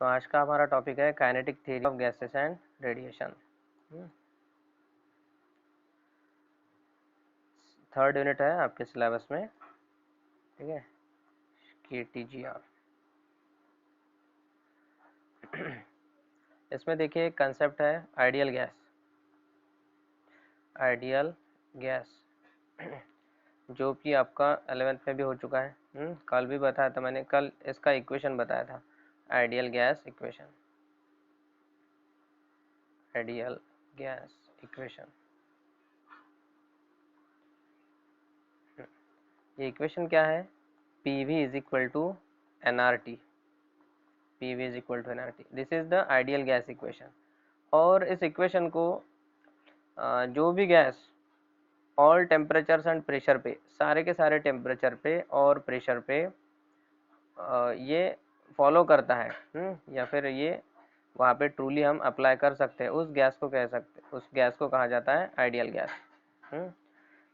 तो आज का हमारा टॉपिक है kinetic theory of gases and radiation. Third unit है आपके सिलेबस में, ठीक है, KTGR। इसमें देखिए एक कंसेप्ट है आइडियल गैस। आइडियल गैस जो कि आपका 11th में भी हो चुका है। कल भी बताया था मैंने, कल इसका इक्वेशन बताया था, ideal gas equation. Ideal gas equation, ये इक्वेशन क्या है? PV is equal to NRT। PV is equal to NRT, this is the ideal gas equation. और इस इक्वेशन को जो भी gas all temperatures and pressure पे, सारे के सारे टेम्परेचर पे और प्रेशर पे ये फॉलो करता है, या फिर ये वहाँ पे ट्रूली हम अप्लाई कर सकते हैं, उस गैस को कह सकते, उस गैस को कहा जाता है ideal gas.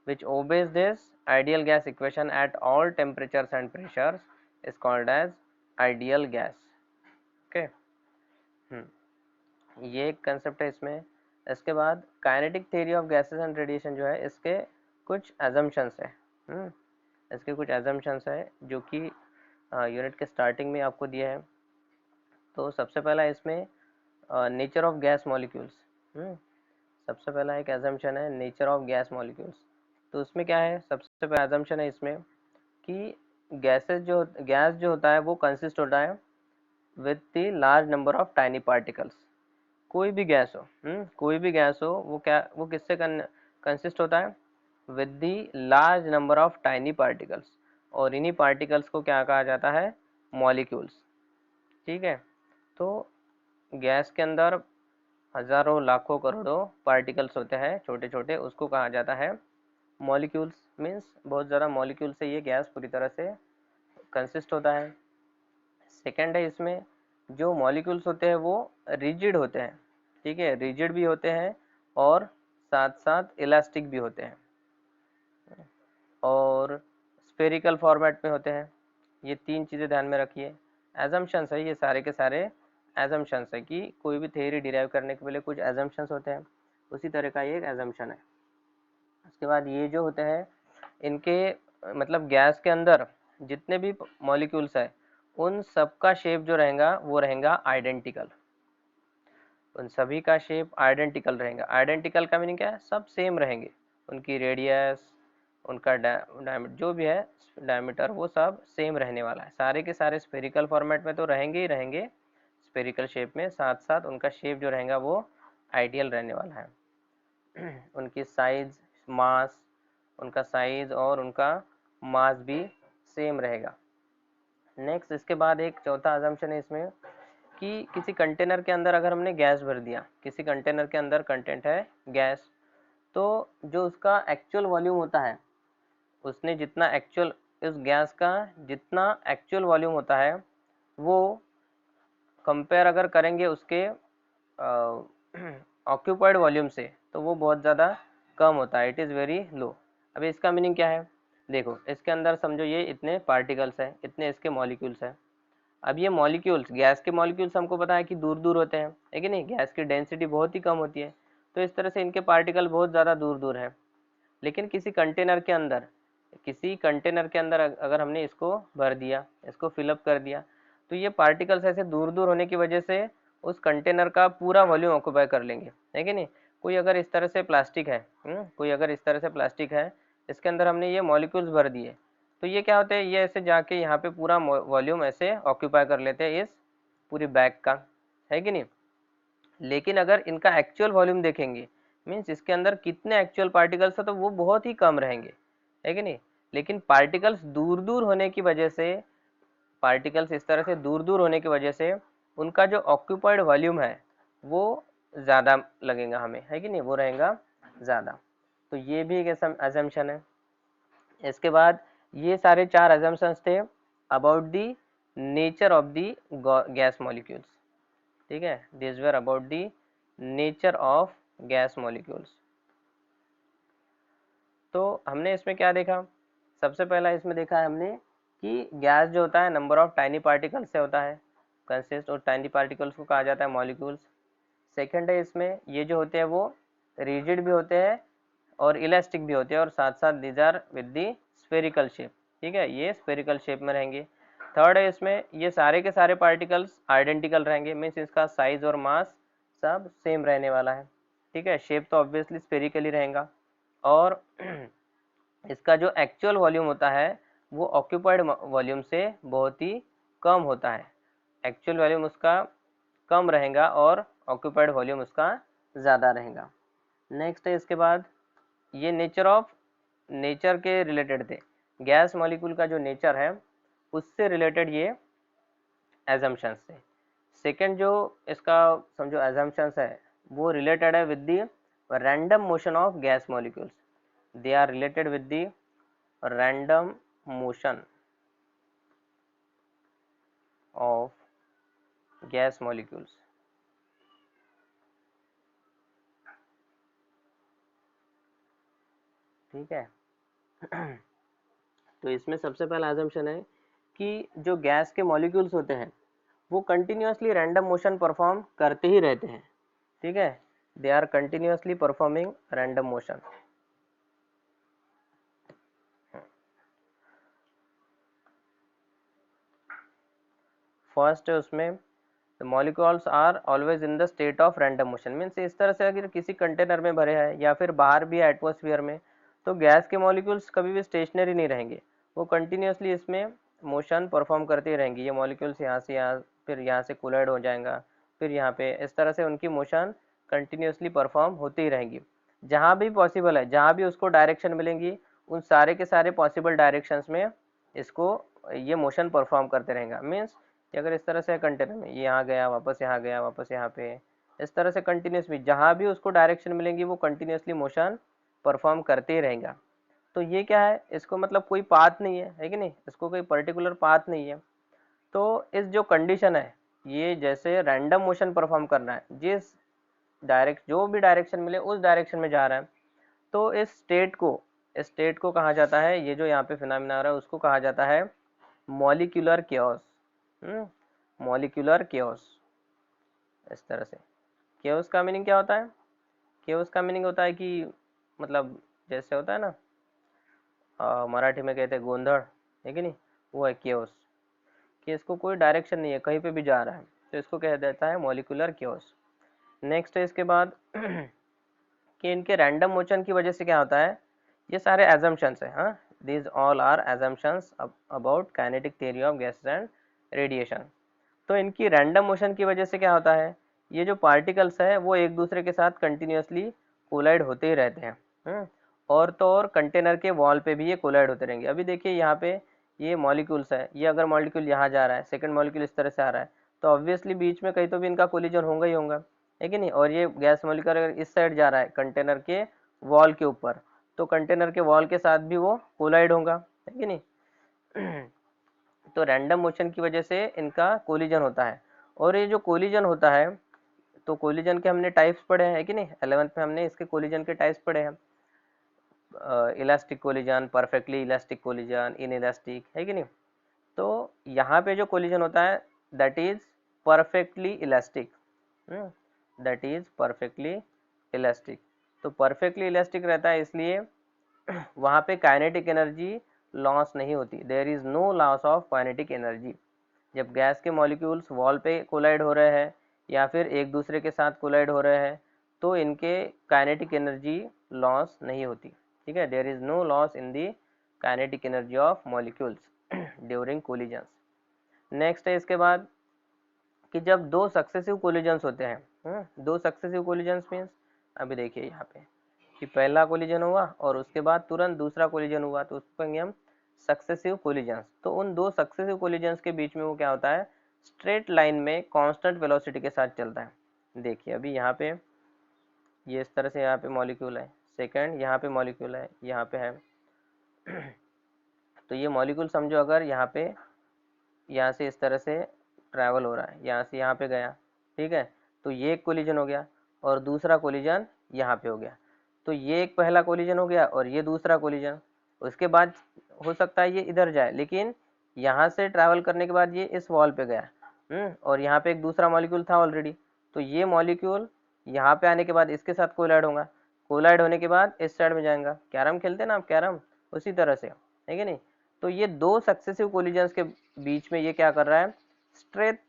which obeys this ideal gas equation at all temperatures and pressures is called as ideal gas। okay? ये एक कंसेप्ट है इसमें। इसके बाद kinetic theory of gases and radiation जो है, इसके कुछ एजम्पशंस है। इसके कुछ एजम्पशंस है जो कि यूनिट के स्टार्टिंग में आपको दिया है। तो सबसे पहला इसमें नेचर ऑफ गैस मॉलिक्यूल्स। सबसे पहला एक एजम्पशन है नेचर ऑफ गैस मॉलिक्यूल्स। तो उसमें क्या है, सबसे पहला एजम्पशन है इसमें कि गैस जो होता है वो कंसिस्ट होता है with the large number of tiny particles. कोई भी गैस हो, कोई भी गैस हो, वो किससे कंसिस्ट होता है? With the large number of tiny particles. और इन्हीं पार्टिकल्स को क्या कहा जाता है? मॉलिक्यूल्स। ठीक है, तो गैस के अंदर हजारों लाखों करोड़ों पार्टिकल्स होते हैं छोटे छोटे, उसको कहा जाता है मॉलिक्यूल्स। मीन्स बहुत ज़्यादा मॉलिक्यूल से ये गैस पूरी तरह से कंसिस्ट होता है। सेकेंड है, इसमें जो मॉलिक्यूल्स होते हैं वो रिजिड होते हैं। ठीक है, रिजिड भी होते हैं और साथ साथ इलास्टिक भी होते हैं और स्फेरिकल फॉर्मेट में होते हैं। ये तीन चीज़ें ध्यान में रखिए। एजम्पशंस है, ये सारे के सारे एजम्पशंस है कि कोई भी थ्योरी डिराइव करने के पहले कुछ एजम्पशंस होते हैं, उसी तरह का ये एक एजम्पशन है। उसके बाद ये जो होते हैं इनके मतलब गैस के अंदर जितने भी मॉलिक्यूल्स है उन सब का शेप जो रहेगा वो रहेगा आइडेंटिकल। उन सभी का शेप आइडेंटिकल रहेगा। आइडेंटिकल का मीनिंग क्या है? सब सेम रहेंगे। उनकी रेडियस, उनका डायमीटर जो भी है, डायमीटर, वो सब सेम रहने वाला है। सारे के सारे स्फेरिकल फॉर्मेट में तो रहेंगे ही रहेंगे, स्फेरिकल शेप में, साथ साथ उनका शेप जो रहेगा वो आइडियल रहने वाला है। उनकी साइज, मास, उनका साइज और उनका मास भी सेम रहेगा। नेक्स्ट, इसके बाद एक चौथा अजम्पशन है इसमें कि किसी कंटेनर के अंदर अगर हमने गैस भर दिया, किसी कंटेनर के अंदर कंटेंट है गैस, तो जो उसका एक्चुअल वॉल्यूम होता है, उसने जितना एक्चुअल, इस गैस का जितना एक्चुअल वॉल्यूम होता है वो कंपेयर अगर करेंगे उसके ऑक्यूपाइड वॉल्यूम से, तो वो बहुत ज़्यादा कम होता है, इट इज़ वेरी लो। अभी इसका मीनिंग क्या है? देखो, इसके अंदर समझो ये इतने पार्टिकल्स हैं, इतने इसके मॉलिक्यूल्स हैं। अब ये मॉलिक्यूल्स, गैस के मॉलिक्यूल्स हमको पता है कि दूर दूर होते हैं, है कि नहीं? गैस की डेंसिटी बहुत ही कम होती है, तो इस तरह से इनके पार्टिकल बहुत ज़्यादा दूर दूर है। लेकिन किसी कंटेनर के अंदर अगर हमने इसको भर दिया, इसको फिलअप कर दिया, तो ये पार्टिकल्स ऐसे दूर दूर होने की वजह से उस कंटेनर का पूरा वॉल्यूम ऑक्यूपाई कर लेंगे, है कि नहीं? कोई अगर इस तरह से प्लास्टिक है, कोई अगर इस तरह से प्लास्टिक है, इसके अंदर हमने ये मॉलिक्यूल्स भर दिए, तो ये क्या होते हैं, ये ऐसे जाके यहाँ पे पूरा वॉल्यूम ऐसे ऑक्यूपाई कर लेते हैं इस पूरी बैग का, है कि नहीं? लेकिन अगर इनका एक्चुअल वॉल्यूम देखेंगे, मीन्स इसके अंदर कितने एक्चुअल पार्टिकल्स है, तो वो बहुत ही कम रहेंगे, है कि नहीं? लेकिन पार्टिकल्स दूर दूर होने की वजह से, पार्टिकल्स इस तरह से दूर दूर होने की वजह से उनका जो ऑक्यूपाइड वॉल्यूम है वो ज़्यादा लगेगा हमें, है कि नहीं? वो रहेगा ज़्यादा। तो ये भी एक अजम्पशन है। इसके बाद ये सारे चार अजम्पशंस थे about the nature of the gas molecules. ठीक है, this were about the nature of gas molecules. तो हमने इसमें क्या देखा? सबसे पहला इसमें देखा है हमने कि गैस जो होता है नंबर ऑफ टाइनी पार्टिकल्स से होता है। कंसिस्ट, और टाइनी पार्टिकल्स को कहा जाता है मॉलिक्यूल्स। सेकंड है इसमें ये जो होते हैं वो रिजिड भी होते हैं और इलास्टिक भी होते हैं, और साथ साथ these are with the spherical shape, ठीक है, ये स्फेरिकल शेप में रहेंगे। थर्ड है इसमें ये सारे के सारे पार्टिकल्स आइडेंटिकल रहेंगे, मीन्स इसका साइज और मास सब सेम रहने वाला है, ठीक है। शेप तो ऑब्वियसली स्फेरिकली रहेगा, और इसका जो एक्चुअल वॉल्यूम होता है वो ऑक्यूपाइड वॉल्यूम से बहुत ही कम होता है, एक्चुअल वॉल्यूम उसका कम रहेगा और ऑक्यूपाइड वॉल्यूम उसका ज़्यादा रहेगा। नेक्स्ट है इसके बाद ये नेचर के रिलेटेड थे, गैस मॉलिक्यूल का जो नेचर है उससे रिलेटेड ये एजम्पशंस थे। सेकंड जो इसका समझो एजम्पशंस है वो रिलेटेड है with the random motion of gas molecules, they are related with the random motion of gas molecules. ठीक है तो इसमें सबसे पहला अजम्पशन है कि जो गैस के मॉलिक्यूल्स होते हैं वो कंटिन्यूसली रैंडम मोशन परफॉर्म करते ही रहते हैं, ठीक है, they are continuously performing random motion. First है उसमें the molecules are always in the state of random motion, means इस तरह से अगर किसी कंटेनर में भरे हैं या फिर बाहर भी है एटमॉस्फेयर में, तो गैस के मॉलिक्यूल्स कभी भी स्टेशनरी नहीं रहेंगे, वो कंटिन्यूसली इसमें मोशन परफॉर्म करते रहेंगे। ये मॉलिक्यूल्स यहाँ से यहाँ, फिर यहाँ से कोलाइड हो जाएगा, फिर यहाँ पे, इस तरह से उनकी मोशन कंटिन्यूसली परफॉर्म होती ही रहेंगी। जहाँ भी पॉसिबल है, जहाँ भी उसको डायरेक्शन मिलेंगी, उन सारे के सारे पॉसिबल डायरेक्शंस में इसको ये मोशन परफॉर्म करते रहेगा। मीन्स कि अगर इस तरह से कंटेनर में ये यहाँ गया, वापस यहाँ गया, वापस यहाँ पे, इस तरह से कंटिन्यूसली जहाँ भी उसको डायरेक्शन मिलेंगी वो कंटिन्यूसली मोशन परफॉर्म करते ही रहेगा। तो ये क्या है, इसको मतलब कोई पाथ नहीं है कि नहीं, इसको कोई पर्टिकुलर पाथ नहीं है। तो इस जो कंडीशन है, ये जैसे रैंडम मोशन परफॉर्म करना है, जिस जो भी डायरेक्शन मिले उस डायरेक्शन में जा रहा है, तो इस स्टेट को कहा जाता है, ये जो यहाँ पे फिनोमेना आ रहा है उसको कहा जाता है मॉलिक्यूलर केओस। मॉलिक्यूलर केओस, इस तरह से। केओस का मीनिंग क्या होता है? केओस का मीनिंग होता है कि मतलब जैसे होता है ना, मराठी में कहते हैं गोंधड़, है कि नहीं, वो है केओस, कि इसको कोई डायरेक्शन नहीं है, कहीं पे भी जा रहा है, तो इसको कह देता है मॉलिक्यूलर केओस। नेक्स्ट है इसके बाद कि इनके रैंडम मोशन की वजह से क्या होता है, ये सारे एजम्पशंस है, हाँ, these all are assumptions about kinetic theory of gases and radiation. तो इनकी रैंडम मोशन की वजह से क्या होता है, ये जो पार्टिकल्स है वो एक दूसरे के साथ कंटिन्यूसली कोलाइड होते ही रहते हैं। और तो और कंटेनर के वॉल पे भी ये कोलाइड होते रहेंगे। अभी देखिए यहाँ पे ये मॉलिक्यूल्स है, ये अगर मॉलिक्यूल यहाँ जा रहा है, सेकंड मॉलिक्यूल इस तरह से आ रहा है, तो ऑब्वियसली बीच में कहीं तो भी इनका कोलिजन होगा ही होगा, है कि नहीं। और ये गैस मॉलिक्यूल अगर इस साइड जा रहा है कंटेनर के वॉल के ऊपर, तो कंटेनर के वॉल के साथ भी वो कोलाइड होगा, है कि नहीं तो रैंडम मोशन की वजह से इनका कोलिजन होता है। और ये जो कोलिजन होता है, तो कोलिजन के हमने टाइप्स पढ़े हैं कि नहीं, 11th में हमने इसके कोलिजन के टाइप्स पढ़े हैं, elastic collision, perfectly elastic collision, in elastic, है कि नहीं। तो यहाँ पे जो कोलिजन होता है that is perfectly elastic, that is perfectly elastic. तो परफेक्टली इलास्टिक रहता है इसलिए वहाँ पे काइनेटिक एनर्जी लॉस नहीं होती, there is no loss of kinetic energy. जब गैस के मॉलिक्यूल्स वॉल पे कोलाइड हो रहे हैं या फिर एक दूसरे के साथ कोलाइड हो रहे हैं, तो इनके काइनेटिक एनर्जी लॉस नहीं होती, ठीक है, there is no loss in the kinetic energy of molecules during collisions. Next है इसके बाद कि जब दो सक्सेसिव कोलिजन्स होते हैं, दो सक्सेसिव कोलिजन्स मीन्स, अभी देखिए यहाँ पे कि पहला कोलिजन हुआ और उसके बाद तुरंत दूसरा कोलिजन हुआ, तो उसको कहेंगे हम सक्सेसिव कोलिजन्स। तो उन दो सक्सेसिव कोलिजन्स के बीच में वो क्या होता है, स्ट्रेट लाइन में कांस्टेंट वेलोसिटी के साथ चलता है। देखिए अभी यहाँ पे ये इस तरह से यहाँ पे मॉलिक्यूल है, सेकंड यहाँ पे मॉलिक्यूल है, यहाँ पे है तो ये मॉलिक्यूल समझो अगर यहाँ पे, यहाँ से इस तरह से ट्रैवल हो रहा है, यहाँ से यहाँ पे गया, ठीक है, तो ये एक कोलिजन हो गया और दूसरा कोलिजन यहाँ पे हो गया। तो ये एक पहला कोलिजन हो गया और ये दूसरा कोलिजन। उसके बाद हो सकता है ये इधर जाए, लेकिन यहाँ से ट्रैवल करने के बाद ये इस वॉल पे गया, और यहाँ पे एक दूसरा मॉलिक्यूल था ऑलरेडी, तो ये मॉलिक्यूल यहाँ पे आने के बाद इसके साथ कोलाइड होगा, कोलाइड होने के बाद इस साइड में जाएगा। कैरम खेलते हैं ना आप, कैरम, उसी तरह से है कि नहीं। तो ये दो सक्सेसिव कोलिजन्स के बीच में ये क्या कर रहा है, स्ट्रेट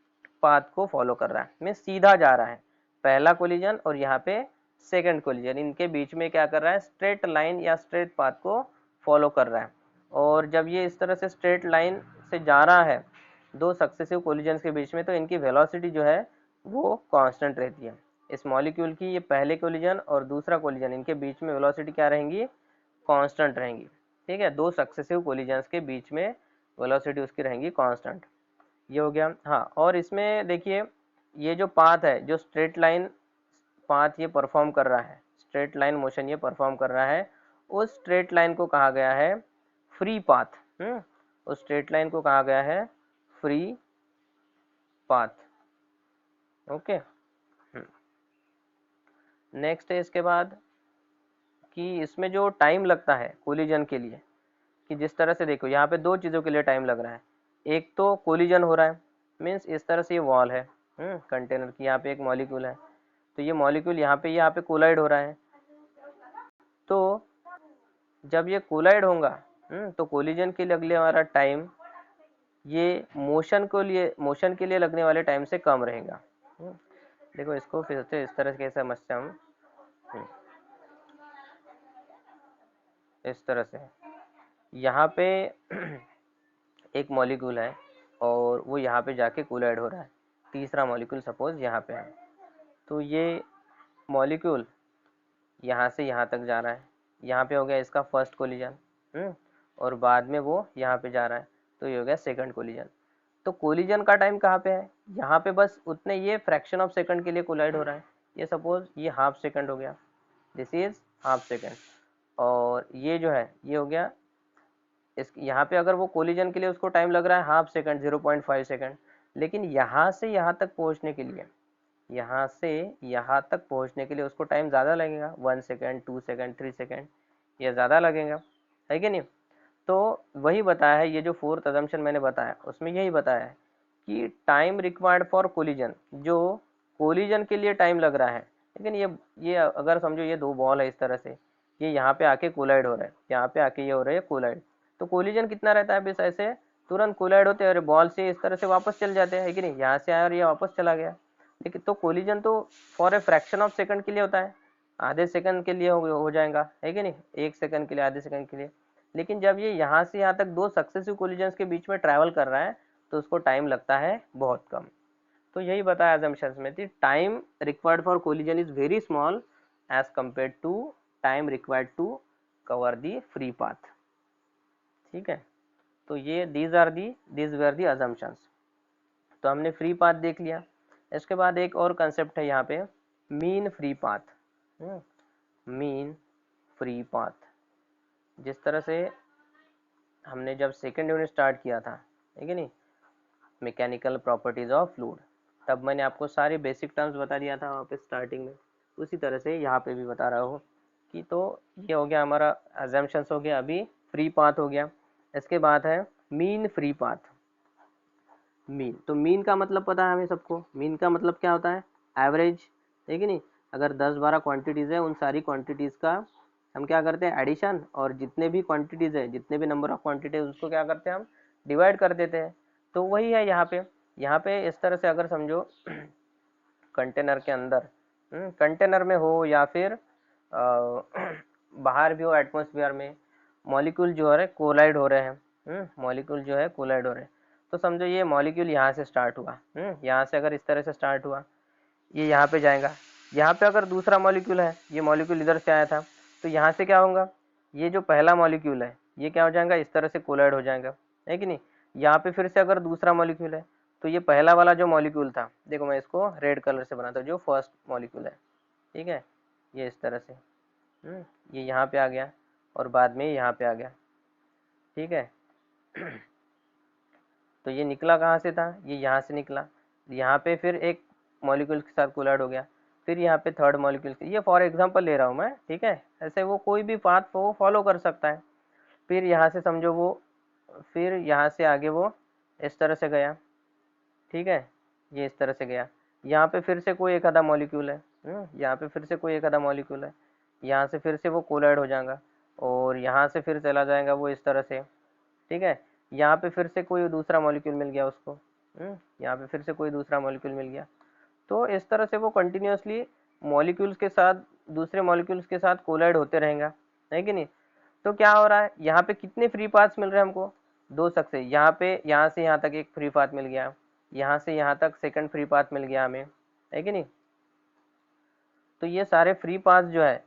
पाथ को फॉलो कर रहा है, में सीधा जा रहा है। पहला कोलिजन और यहाँ पे सेकंड कोलिजन, इनके बीच में क्या कर रहा है, स्ट्रेट लाइन या स्ट्रेट पाथ को फॉलो कर रहा है। और जब ये इस तरह से स्ट्रेट लाइन से जा रहा है दो सक्सेसिव कोलिजन्स के बीच में, तो इनकी वेलोसिटी जो है वो कांस्टेंट रहती है। इस मॉलिक्यूल की ये पहले कोलिजन और दूसरा कोलिजन, इनके बीच में वेलोसिटी क्या रहेंगी, कांस्टेंट रहेंगी। ठीक है, दो सक्सेसिव कोलिजन्स के बीच में वेलोसिटी उसकी रहेंगी कांस्टेंट। ये हो गया। हाँ, और इसमें देखिए ये जो पाथ है, जो स्ट्रेट लाइन पाथ ये परफॉर्म कर रहा है, स्ट्रेट लाइन मोशन ये परफॉर्म कर रहा है, उस स्ट्रेट लाइन को कहा गया है फ्री पाथ। उस स्ट्रेट लाइन को कहा गया है फ्री पाथ। ओके। नेक्स्ट है इसके बाद कि इसमें जो टाइम लगता है कोलिजन के लिए, कि जिस तरह से देखो यहाँ पे दो चीज़ों के लिए टाइम लग रहा है। एक तो कोलिजन हो रहा है, मीन्स इस तरह से ये वॉल है कंटेनर की, यहाँ पे एक मॉलिक्यूल है, तो ये मॉलिक्यूल यहाँ पे कोलाइड हो रहा है। तो जब ये कोलाइड होगा तो कोलिजन के लिए लगने वाला टाइम ये मोशन के लिए लगने वाले टाइम से कम रहेगा। देखो इसको फिर से इस तरह से कैसे समझते हैं हम, इस तरह से यहाँ पे एक मॉलिक्यूल है और वो यहाँ पे जाके कोलाइड हो रहा है, तीसरा मॉलिक्यूल सपोज यहाँ पे है, तो ये मॉलिक्यूल यहाँ से यहाँ तक जा रहा है, यहाँ पे हो गया इसका फर्स्ट कोलिजन, और बाद में वो यहाँ पे जा रहा है, तो ये हो गया सेकंड कोलिजन। तो कोलिजन का टाइम कहाँ पे है, यहाँ पे बस उतने, ये फ्रैक्शन ऑफ सेकंड के लिए कोलाइड हो रहा है, ये सपोज ये हाफ सेकंड हो गया, दिस इज हाफ सेकंड, और ये जो है ये हो गया इस, यहाँ पे अगर वो कोलिजन के लिए उसको टाइम लग रहा है हाफ सेकंड 0.5 सेकंड, लेकिन यहाँ से यहाँ तक पहुँचने के लिए, यहाँ से यहाँ तक पहुँचने के लिए उसको टाइम ज़्यादा लगेगा, 1 सेकंड 2 सेकंड 3 सेकंड, ये ज़्यादा लगेगा, है कि नहीं। तो वही बताया है, ये जो फोर्थ अजम्पशन मैंने बताया उसमें यही बताया है कि टाइम रिक्वायर्ड फॉर कोलिजन, जो कोलिजन के लिए टाइम लग रहा है, लेकिन ये अगर समझो ये दो बॉल है इस तरह से, ये यहाँ पे आके कोलाइड हो रहा है, यहाँ पे आके ये हो रहा है कोलाइड, तो कोलिजन कितना रहता है बस ऐसे, तुरंत कोलाइड होते हैं और बॉल से इस तरह से वापस चल जाते हैं, है कि नहीं, यहाँ से आया और ये वापस चला गया। लेकिन तो कोलिजन तो for a fraction of second के लिए होता है, आधे सेकंड के लिए हो जाएगा, है कि नहीं, 1 सेकंड के लिए, आधे सेकंड के लिए। लेकिन जब ये यहाँ से यहाँ तक दो सक्सेसिव कोलिजन्स के बीच में ट्रैवल कर रहा है, तो उसको टाइम लगता है बहुत कम। तो यही बताया असम्पशंस में थी, time required for collision is very small as compare to time required to cover the free path. ठीक है, तो ये दीज वेर दी असम्पशंस। तो हमने फ्री पाथ देख लिया। इसके बाद एक और कंसेप्ट है यहाँ पे, mean free path. Mean free path, जिस तरह से हमने जब सेकेंड यूनिट स्टार्ट किया था, है कि नहीं, मैकेनिकल प्रॉपर्टीज ऑफ फ्लूइड, तब मैंने आपको सारे बेसिक टर्म्स बता दिया था वहाँ पे स्टार्टिंग में, उसी तरह से यहाँ पे भी बता रहा हूँ कि तो ये हो गया हमारा अजम्पशंस हो गया, अभी फ्री पाथ हो गया। इसके बाद है मीन फ्री पाथ। मीन, तो मीन का मतलब पता है हमें सबको, मीन का मतलब क्या होता है, एवरेज, है कि नहीं। अगर 10-12 क्वांटिटीज़ है, उन सारी क्वांटिटीज़ का हम क्या करते हैं, एडिशन, और जितने भी क्वांटिटीज़ है, जितने भी नंबर ऑफ क्वांटिटीज, उसको क्या करते हैं हम, डिवाइड कर देते हैं। तो वही है यहाँ पे इस तरह से अगर समझो कंटेनर के अंदर, कंटेनर में हो या फिर बाहर भी हो एटमॉस्फेयर में, मॉलिक्यूल जो है कोलाइड हो रहे हैं, मॉलिक्यूल जो है कोलाइड हो रहे हैं। तो समझो ये मॉलिक्यूल यहाँ से स्टार्ट हुआ, यहाँ से अगर इस तरह से स्टार्ट हुआ, ये यहाँ पे जाएगा, यहाँ पे अगर दूसरा मॉलिक्यूल है, ये मॉलिक्यूल इधर से आया था, तो यहाँ से क्या होगा, ये जो पहला मॉलिक्यूल है ये क्या हो जाएगा, इस तरह से कोलाइड हो जाएगा, है कि नहीं। यहाँ पे फिर से अगर दूसरा मॉलिक्यूल है, तो ये पहला वाला जो मॉलिक्यूल था, देखो मैं इसको रेड कलर से बनाता हूँ, जो फर्स्ट मॉलिक्यूल है, ठीक है, ये इस तरह से, ये यहाँ पे आ गया और बाद में यहाँ पे आ गया, ठीक है। तो ये निकला कहाँ से था, ये यहाँ से निकला, यहाँ पे फिर एक मॉलिक्यूल के साथ कोलाइड हो गया, फिर यहाँ पे थर्ड मॉलिक्यूल, ये फॉर एग्जांपल ले रहा हूँ मैं, ठीक है, ऐसे वो कोई भी पाथ वो फॉलो कर सकता है। फिर यहाँ से समझो वो, फिर यहाँ से आगे वो इस तरह से गया, ठीक है, ये इस तरह से गया, यहाँ पे फिर से कोई एक आधा मॉलिक्यूल है, यहाँ पे फिर से कोई एक आधा मॉलिक्यूल है, यहाँ से फिर से वो कोलाइड हो जाएगा और यहाँ से फिर चला जाएगा वो इस तरह से, ठीक है। यहाँ पे फिर से कोई दूसरा मॉलिक्यूल मिल गया उसको, यहाँ पे फिर से कोई दूसरा मॉलिक्यूल मिल गया। तो इस तरह से वो कंटिन्यूअसली मॉलिक्यूल्स के साथ, दूसरे मॉलिक्यूल्स के साथ कोलाइड होते रहेगा, है कि नहीं। तो क्या हो रहा है, यहाँ पे कितने फ्री पाथ्स मिल रहे हैं हमको, दो सक्सेस, यहाँ पे यहाँ से यहाँ तक एक फ्री पाथ मिल गया, यहाँ से यहाँ तक सेकंड फ्री पाथ मिल गया हमें, है कि नहीं। तो ये सारे फ्री पाथ जो है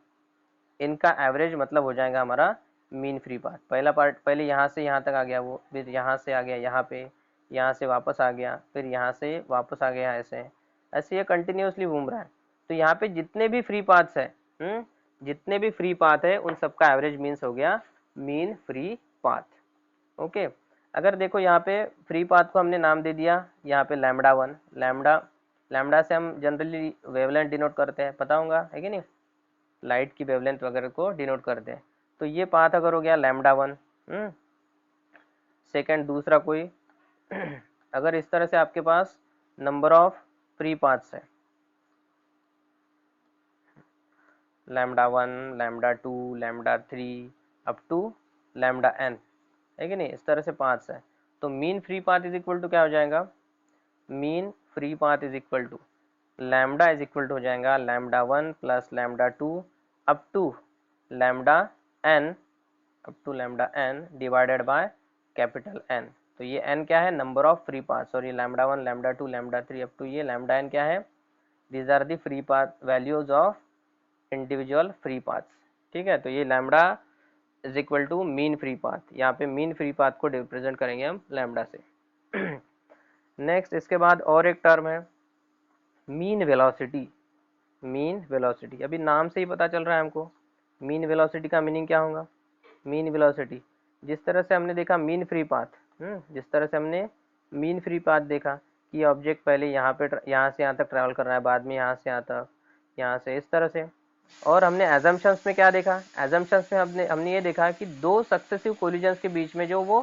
इनका एवरेज मतलब हो जाएगा हमारा मीन फ्री पाथ। पहला पार्ट पहले यहाँ से यहाँ तक आ गया वो, फिर यहाँ से आ गया यहाँ पे, यहाँ से वापस आ गया, फिर यहाँ से वापस आ गया, ऐसे ऐसे ये कंटिन्यूसली घूम रहा है। तो यहाँ पे जितने भी फ्री पाथ्स है, जितने भी फ्री पाथ है उन सबका एवरेज मीन्स हो गया मीन फ्री पाथ। ओके, अगर देखो यहाँ पे फ्री पाथ को हमने नाम दे दिया यहाँ पे लैम्डा 1, लैम्डा लैम्डा से हम जनरली वेवलेंथ डिनोट करते हैं, पता होगा, है कि नहीं, लाइट की वेवलेंथ वगैरह को डिनोट करते हैं। तो ये पाथ अगर हो गया लैम्डा 1, सेकंड दूसरा कोई अगर इस तरह से आपके पास नंबर ऑफ फ्री पाथ्स है, lambda 1, lambda 2, lambda 3 up to lambda n, है कि नहीं, इस तरह से पाथ्स है। तो mean free path is equal to क्या हो जाएगा, mean free path is equal to lambda is equal to हो जाएगा lambda 1 plus lambda 2 up to lambda n, up to lambda n divided by capital N। तो ये n क्या है, number of free path, sorry lambda 1, lambda 2, lambda 3 up to ये lambda n क्या है, these are the free path values of individual free paths, ठीक है। तो ये lambda is equal to mean free path, यहाँ पे मीन फ्री पाथ को रिप्रेजेंट करेंगे हम लैम्डा से। नेक्स्ट इसके बाद और एक टर्म है मीन वेलोसिटी। मीन वेलोसिटी अभी नाम से ही पता चल रहा है हमको, मीन वेलोसिटी का मीनिंग क्या होगा। मीन वेलोसिटी, जिस तरह से हमने देखा मीन फ्री पाथ, जिस तरह से हमने मीन फ्री पाथ देखा कि ऑब्जेक्ट पहले यहाँ पे यहाँ से यहाँ तक ट्रैवल कर रहा है, बाद में यहाँ से यहाँ तक, यहाँ से इस तरह से। और हमने एजम्पशंस में क्या देखा, एजम्पशंस में हमने ये देखा कि दो सक्सेसिव कोलिजन्स के बीच में जो वो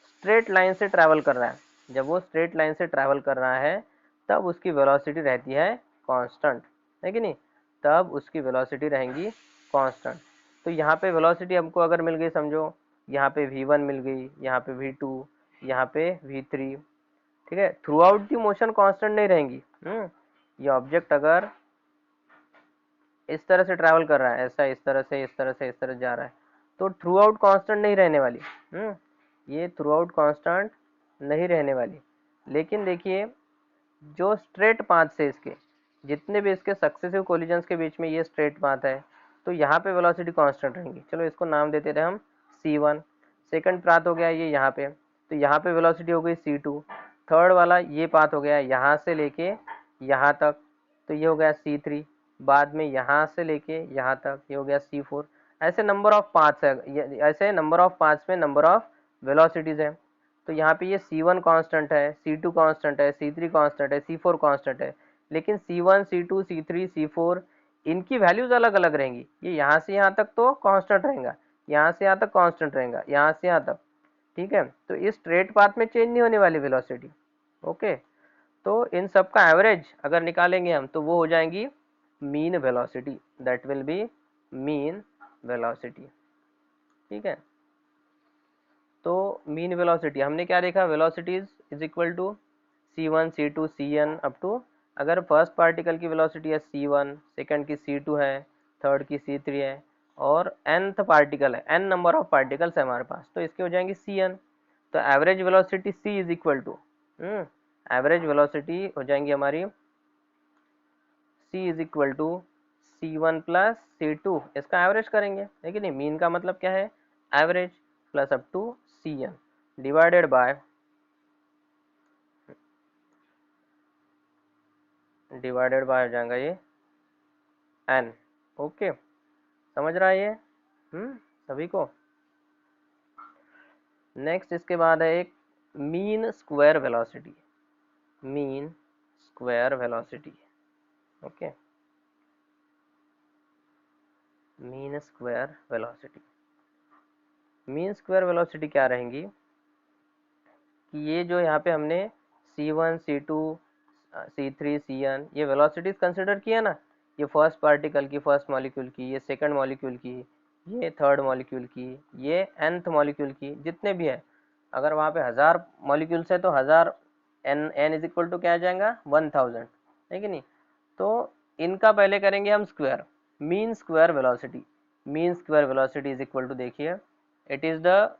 स्ट्रेट लाइन से ट्रैवल कर रहा है, जब वो स्ट्रेट लाइन से ट्रैवल कर रहा है तब उसकी वेलोसिटी रहती है कांस्टेंट, है कि नहीं, तब उसकी वेलोसिटी रहेंगी कांस्टेंट। तो यहाँ पे वेलोसिटी हमको अगर मिल गई, समझो यहाँ पे v1 मिल गई, यहाँ पे v2, यहाँ पे v3, ठीक है। Through out the motion constant नहीं रहेंगी, ये ऑब्जेक्ट अगर इस तरह से ट्रैवल कर रहा है, ऐसा इस तरह से इस तरह से इस तरह जा रहा है, तो थ्रू आउट कांस्टेंट नहीं रहने वाली, ये थ्रू आउट कांस्टेंट नहीं रहने वाली। लेकिन देखिए जो स्ट्रेट पाथ से इसके जितने भी इसके सक्सेसिव कोलिजन्स के बीच में ये स्ट्रेट पाथ है, तो यहाँ पे वेलोसिटी कांस्टेंट रहेंगी। चलो इसको नाम देते रहे हम c1। सेकंड पाथ हो गया ये यहाँ पे, तो यहाँ पे वेलोसिटी हो गई c2। थर्ड वाला ये पाथ हो गया यहाँ से लेके यहाँ तक, तो ये हो गया c3। बाद में यहाँ से लेके यहाँ तक ये हो गया c4। ऐसे नंबर ऑफ पाथ्स है, ऐसे नंबर ऑफ पाथ्स में नंबर ऑफ वेलोसिटीज है। तो यहाँ पे ये c1 कांस्टेंट है, c2 कांस्टेंट है, c3 कांस्टेंट है, c4 कांस्टेंट है। लेकिन c1, c2, c3, c4 इनकी वैल्यूज अलग अलग रहेंगी। ये यहाँ से यहाँ तक तो कांस्टेंट रहेगा, यहाँ से यहाँ तक कांस्टेंट रहेगा, यहाँ से यहाँ तक, ठीक है। तो इस स्ट्रेट पाथ में चेंज नहीं होने वाली वेलोसिटी। ओके, तो इन सब का एवरेज अगर निकालेंगे हम तो वो हो जाएंगी mean velocity, that will be mean velocity, ठीक है। तो मीन वेलोसिटी हमने क्या देखा, velocities is equal to c1, c2, cn up to, अगर फर्स्ट पार्टिकल की वेलोसिटी है c1, सेकंड की c2 है, थर्ड की c3 है, और nth पार्टिकल है, n नंबर ऑफ पार्टिकल्स है हमारे पास, तो इसकी हो जाएंगी cn। तो average velocity c is equal to, average velocity हो जाएंगी हमारी c is equal to c1 plus c2, इसका एवरेज करेंगे, है कि नहीं। मीन का मतलब क्या है, average, plus up to cn divided by हो जाएगा ये n। ओके, समझ रहा है ये सभी को। नेक्स्ट इसके बाद है एक mean square velocity, mean square velocity. Okay, mean square velocity, mean square velocity क्या रहेंगी कि ये जो यहाँ पे हमने c1, c2, C3 Cn, ये वेलोसिटीज कंसिडर किया ना, ये फर्स्ट पार्टिकल की, फर्स्ट मॉलिक्यूल की, ये सेकंड मॉलिक्यूल की, ये थर्ड मॉलिक्यूल की, ये nth मॉलिक्यूल की, जितने भी है, अगर वहाँ पे 1000 मॉलिक्यूल्स है तो 1000 n इज इक्वल टू क्या आ जाएगा 1000, है कि नहीं। तो इनका पहले करेंगे हम square, mean square velocity. Mean square velocity is equal to, देखिए, it is the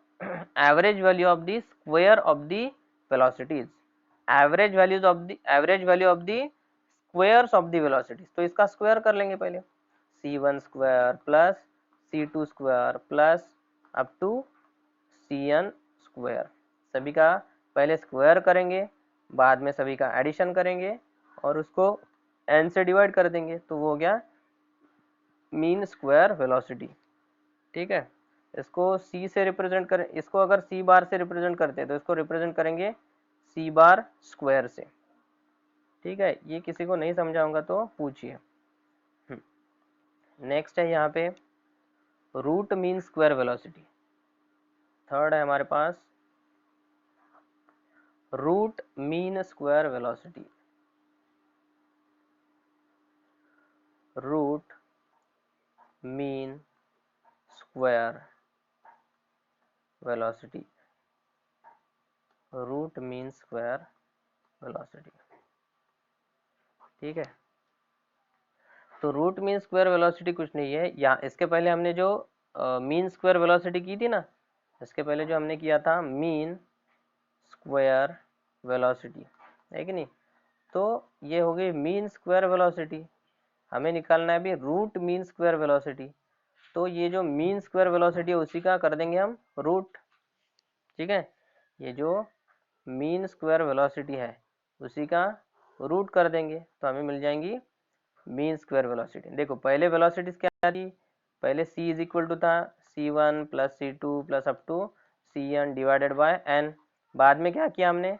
average value of the square of the velocities, average value of the squares of the velocities. तो इसका स्क्वायर कर लेंगे पहले, c1 square plus c2 square plus up to cn square, सभी का पहले square करेंगे, बाद में सभी का एडिशन करेंगे और उसको n से डिवाइड कर देंगे, तो वो हो गया मीन स्क्वायर वेलोसिटी। ठीक है, इसको c से रिप्रेजेंट करें, इसको अगर c बार से रिप्रेजेंट करते हैं तो इसको रिप्रेजेंट करेंगे c बार स्क्वायर से। ठीक है, ये किसी को नहीं समझाऊंगा तो पूछिए। नेक्स्ट है यहाँ पे root mean square velocity. Third है हमारे पास root mean square velocity. Root mean square velocity, root mean square velocity. ठीक है, तो रूट मीन स्क्वायर वेलोसिटी कुछ नहीं है, या इसके पहले हमने जो मीन स्क्वायर वेलोसिटी की थी ना, इसके पहले जो हमने किया था मीन स्क्वायर वेलोसिटी, है कि नहीं। तो ये हो गई मीन स्क्वायर वेलोसिटी, हमें निकालना है अभी रूट मीन स्क्वायर वेलोसिटी। तो ये जो मीन स्क्वायर वेलोसिटी है उसी का कर देंगे हम रूट। ठीक है, ये जो मीन स्क्वायर वेलोसिटी है उसी का रूट कर देंगे, तो हमें मिल जाएंगी मीन स्क्वायर वेलोसिटी। देखो पहले वेलोसिटीज क्या थी, पहले c इज इक्वल टू था c1 plus c2 plus up to cn divided by n। बाद में क्या किया हमने,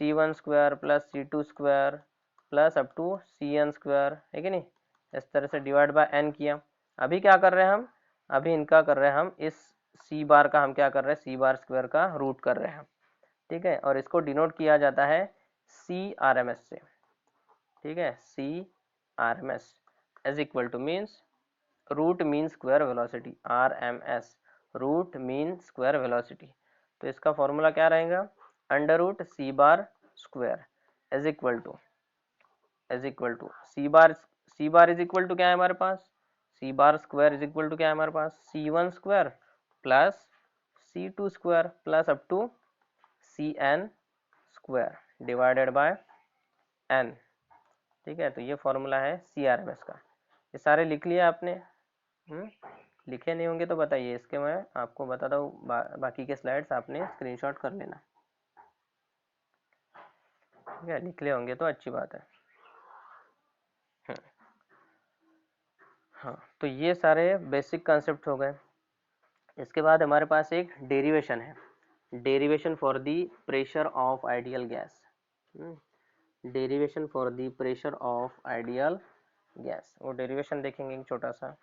c1 square plus c2 square plus up to cn square, है कि नहीं, इस तरह से डिवाइड बाय n किया। अभी क्या कर रहे हैं हम, अभी इनका कर रहे हैं हम इस c बार का, हम क्या कर रहे हैं c बार स्क्वायर का रूट कर रहे हैं। ठीक है, और इसको डिनोट किया जाता है c RMS से। ठीक है, c RMS is equal to means root mean square velocity, RMS root mean square velocity. तो इसका फॉर्मूला क्या रहेगा, under root c bar square is equal to c bar is equal to क्या है हमारे पास, c bar square is equal to क्या है हमारे पास, c1 square plus c2 square plus up to cn square divided by n। ठीक है, तो ये फॉर्मूला है CRMS का। ये सारे लिख लिया आपने, लिखे नहीं होंगे तो बताइए, इसके मैं आपको बताता हूँ, बाकी के स्लाइड्स आपने स्क्रीनशॉट कर लेना। ठीक है, लिख ले होंगे तो अच्छी बात है। हाँ, तो ये सारे बेसिक कंसेप्ट हो गए। इसके बाद हमारे पास एक डेरिवेशन है, derivation for the pressure of ideal gas. Derivation for the pressure of ideal gas, वो डेरिवेशन देखेंगे एक छोटा सा।